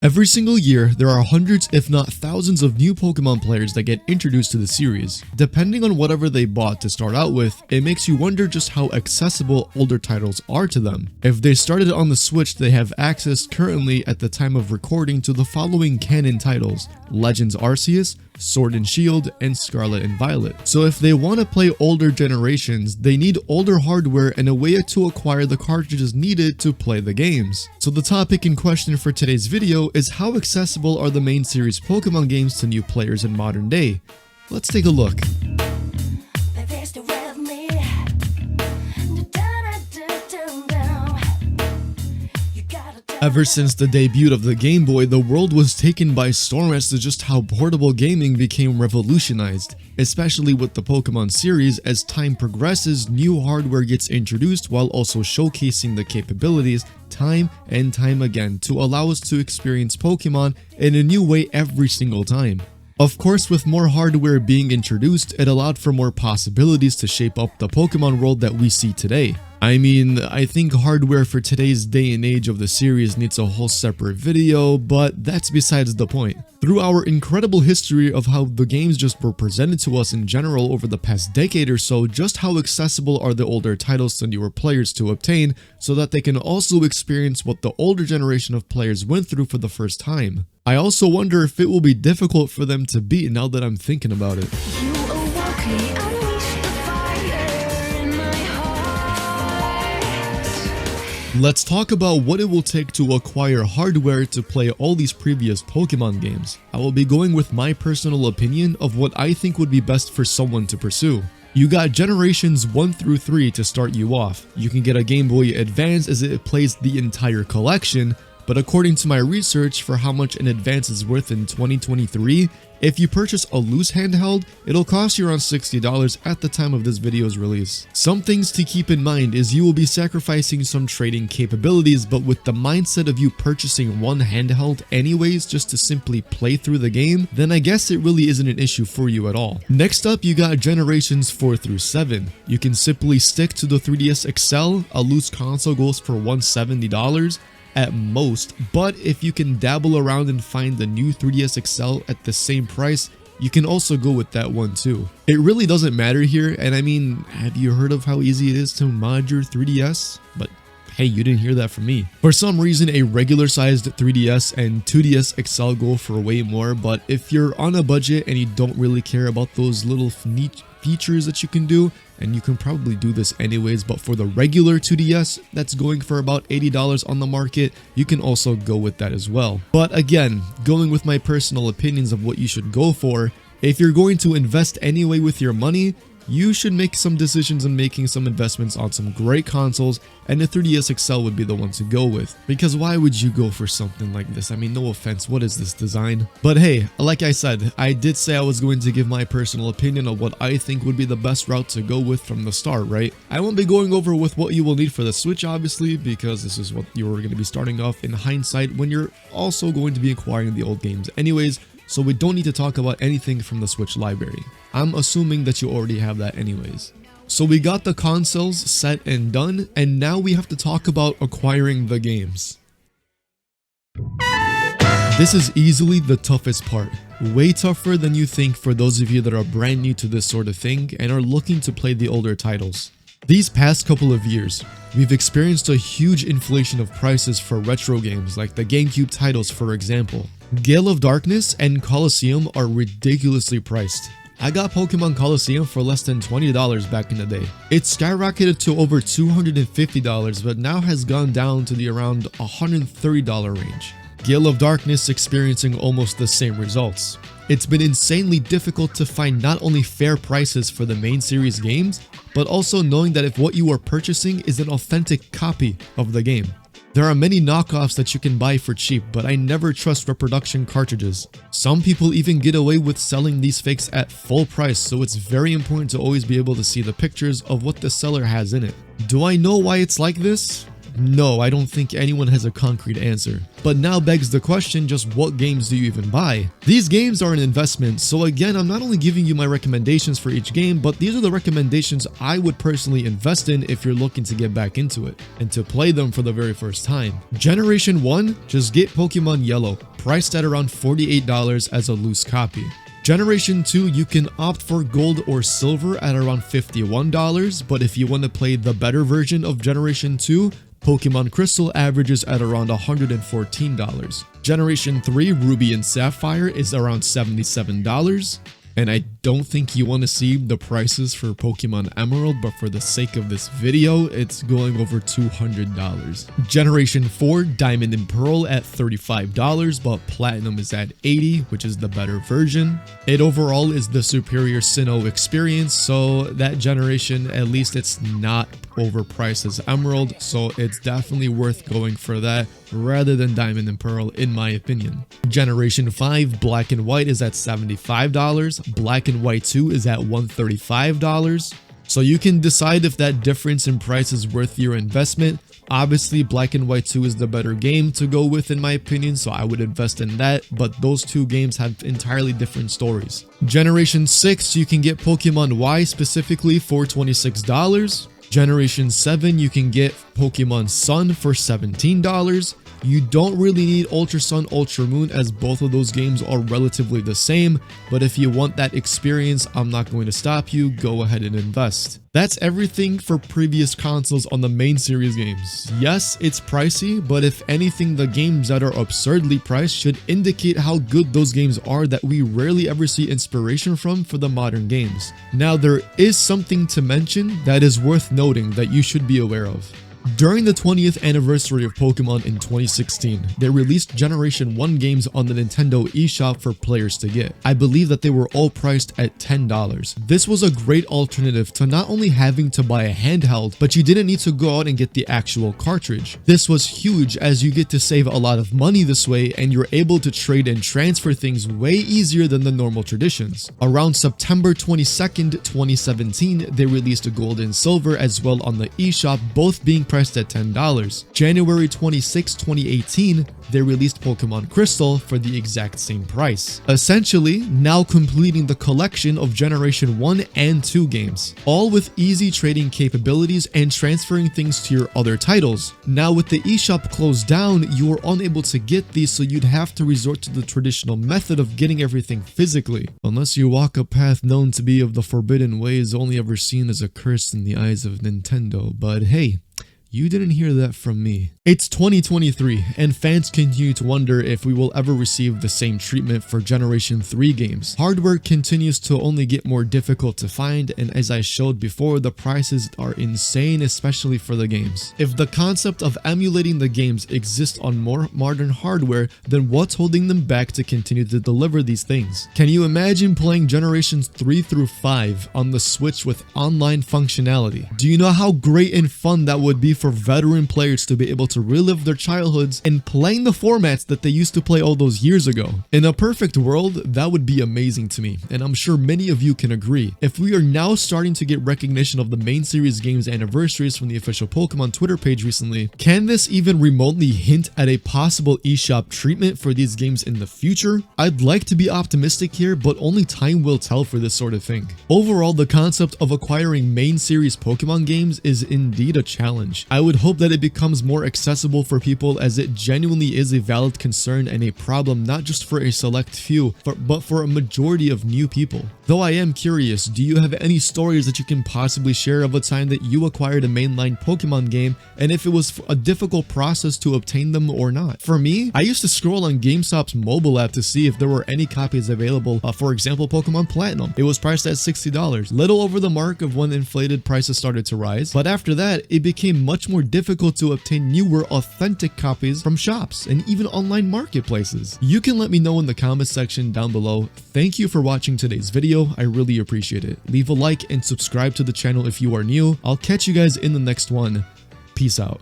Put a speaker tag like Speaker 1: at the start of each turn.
Speaker 1: Every single year, there are hundreds if not thousands of new Pokemon players that get introduced to the series. Depending on whatever they bought to start out with, it makes you wonder just how accessible older titles are to them. If they started on the Switch, they have access currently at the time of recording to the following canon titles: Legends Arceus, Sword and Shield, and Scarlet and Violet. So if they want to play older generations, they need older hardware and a way to acquire the cartridges needed to play the games. So the topic in question for today's video is how accessible are the main series Pokemon games to new players in modern day? Let's take a look. Ever since the debut of the Game Boy, the world was taken by storm as to just how portable gaming became revolutionized, especially with the Pokemon series. As time progresses, new hardware gets introduced while also showcasing the capabilities time and time again to allow us to experience Pokemon in a new way every single time. Of course, with more hardware being introduced, it allowed for more possibilities to shape up the Pokemon world that we see today. I mean, I think hardware for today's day and age of the series needs a whole separate video, but that's besides the point. Through our incredible history of how the games just were presented to us in general over the past decade or so, just how accessible are the older titles to newer players to obtain so that they can also experience what the older generation of players went through for the first time. I also wonder if it will be difficult for them to beat now that I'm thinking about it. Let's talk about what it will take to acquire hardware to play all these previous Pokemon games. I will be going with my personal opinion of what I think would be best for someone to pursue. You got generations 1 through 3 to start you off. You can get a Game Boy Advance as it plays the entire collection, but according to my research for how much an Advance is worth in 2023, if you purchase a loose handheld, it'll cost you around $60 at the time of this video's release. Some things to keep in mind is you will be sacrificing some trading capabilities, but with the mindset of you purchasing one handheld anyways just to simply play through the game, then I guess it really isn't an issue for you at all. Next up, you got generations 4 through 7. You can simply stick to the 3DS XL, a loose console goes for $170 at most, but if you can dabble around and find the new 3DS XL at the same price, you can also go with that one too. It really doesn't matter here, and I mean, have you heard of how easy it is to mod your 3DS? But hey, you didn't hear that from me. For some reason, a regular sized 3DS and 2DS XL go for way more, but if you're on a budget and you don't really care about those little neat features that you can do, and you can probably do this anyways, but for the regular 2DS that's going for about $80 on the market, you can also go with that as well. But again, going with my personal opinions of what you should go for, if you're going to invest anyway with your money, you should make some decisions on making some investments on some great consoles, and the 3DS XL would be the one to go with. Because why would you go for something like this? I mean, no offense, what is this design? But hey, like I said, I did say I was going to give my personal opinion of what I think would be the best route to go with from the start, right? I won't be going over with what you will need for the Switch, obviously, because this is what you're going to be starting off in hindsight when you're also going to be acquiring the old games anyways. So we don't need to talk about anything from the Switch library. I'm assuming that you already have that anyways. So we got the consoles set and done, and now we have to talk about acquiring the games. This is easily the toughest part. Way tougher than you think for those of you that are brand new to this sort of thing and are looking to play the older titles. These past couple of years, we've experienced a huge inflation of prices for retro games like the GameCube titles, for example. Gale of Darkness and Colosseum are ridiculously priced. I got Pokemon Colosseum for less than $20 back in the day. It skyrocketed to over $250, but now has gone down to the around $130 range. Gale of Darkness experiencing almost the same results. It's been insanely difficult to find not only fair prices for the main series games, but also knowing that if what you are purchasing is an authentic copy of the game. There are many knockoffs that you can buy for cheap, but I never trust reproduction cartridges. Some people even get away with selling these fakes at full price, so it's very important to always be able to see the pictures of what the seller has in it. Do I know why it's like this? No, I don't think anyone has a concrete answer. But now begs the question, just what games do you even buy? These games are an investment, so again, I'm not only giving you my recommendations for each game, but these are the recommendations I would personally invest in if you're looking to get back into it, and to play them for the very first time. Generation 1, just get Pokemon Yellow. priced at around $48 as a loose copy. Generation 2, you can opt for gold or silver at around $51, but if you want to play the better version of Generation 2, Pokemon Crystal averages at around $114. Generation 3, Ruby and Sapphire is around $77. And I don't think you want to see the prices for Pokemon Emerald, but for the sake of this video, it's going over $200. Generation 4, Diamond and Pearl at $35, but Platinum is at $80, which is the better version. It overall is the superior Sinnoh experience, so that generation, at least it's not overpriced as Emerald, so it's definitely worth going for that rather than Diamond and Pearl in my opinion. Generation 5, Black and White is at $75. Black and White 2 is at $135. So you can decide if that difference in price is worth your investment. Obviously, Black and White 2 is the better game to go with in my opinion, so I would invest in that, but those two games have entirely different stories. Generation 6, you can get Pokemon Y specifically for $26. Generation 7, you can get Pokemon Sun for $17. You don't really need Ultra Sun, Ultra Moon, as both of those games are relatively the same, but if you want that experience, I'm not going to stop you, go ahead and invest. That's everything for previous consoles on the main series games. Yes, it's pricey, but if anything, the games that are absurdly priced should indicate how good those games are that we rarely ever see inspiration from for the modern games. Now, there is something to mention that is worth noting that you should be aware of. During the 20th anniversary of Pokemon in 2016, they released Generation 1 games on the Nintendo eShop for players to get. I believe that they were all priced at $10. This was a great alternative to not only having to buy a handheld, but you didn't need to go out and get the actual cartridge. This was huge as you get to save a lot of money this way and you're able to trade and transfer things way easier than the normal traditions. Around September 22nd, 2017, they released a gold and silver as well on the eShop, both being priced at $10. January 26, 2018, they released Pokemon Crystal for the exact same price. Essentially, now completing the collection of Generation 1 and 2 games, all with easy trading capabilities and transferring things to your other titles. Now with the eShop closed down, you were unable to get these, so you'd have to resort to the traditional method of getting everything physically. Unless you walk a path known to be of the forbidden ways, only ever seen as a curse in the eyes of Nintendo, but hey, you didn't hear that from me. It's 2023, and fans continue to wonder if we will ever receive the same treatment for Generation 3 games. Hardware continues to only get more difficult to find, and as I showed before, the prices are insane, especially for the games. If the concept of emulating the games exists on more modern hardware, then what's holding them back to continue to deliver these things? Can you imagine playing Generations 3 through 5 on the Switch with online functionality? Do you know how great and fun that would be for veteran players to be able to relive their childhoods and playing the formats that they used to play all those years ago? In a perfect world, that would be amazing to me, and I'm sure many of you can agree. If we are now starting to get recognition of the main series games anniversaries from the official Pokemon Twitter page recently, can this even remotely hint at a possible eShop treatment for these games in the future? I'd like to be optimistic here, but only time will tell for this sort of thing. Overall, the concept of acquiring main series Pokemon games is indeed a challenge. I would hope that it becomes more accessible for people, as it genuinely is a valid concern and a problem not just for a select few, but for a majority of new people. Though I am curious, do you have any stories that you can possibly share of a time that you acquired a mainline Pokemon game and if it was a difficult process to obtain them or not? For me, I used to scroll on GameStop's mobile app to see if there were any copies available. For example, Pokemon Platinum. It was priced at $60, little over the mark of when inflated prices started to rise, but after that, it became much more difficult to obtain newer, authentic copies from shops and even online marketplaces. You can let me know in the comment section down below. Thank you for watching today's video. I really appreciate it. Leave a like and subscribe to the channel if you are new. I'll catch you guys in the next one. Peace out.